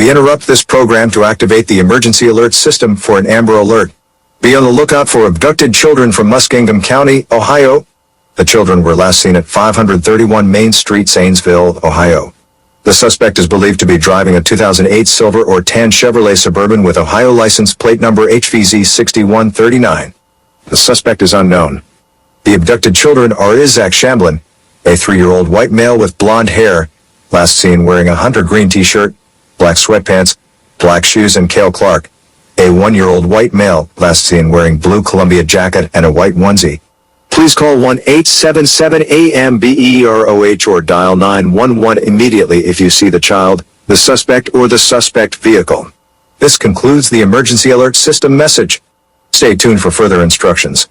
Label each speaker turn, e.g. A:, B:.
A: We interrupt this program to activate the emergency alert system for an Amber Alert. Be on the lookout for abducted children from Muskingum County, Ohio. The children were last seen at 531 Main Street, Zanesville, Ohio. The suspect is believed to be driving a 2008 silver or tan Chevrolet Suburban with Ohio license plate number HVZ 6139. The suspect is unknown. The abducted children are Isaac Shamblin, a 3-year-old white male with blonde hair, last seen wearing a hunter green t-shirt, black sweatpants, black shoes, and Cale Clark, a 1-year-old white male, last seen wearing blue Columbia jacket and a white onesie. Please call 1-877-AMBEROH or dial 911 immediately if you see the child, the suspect, or the suspect vehicle. This concludes the emergency alert system message. Stay tuned for further instructions.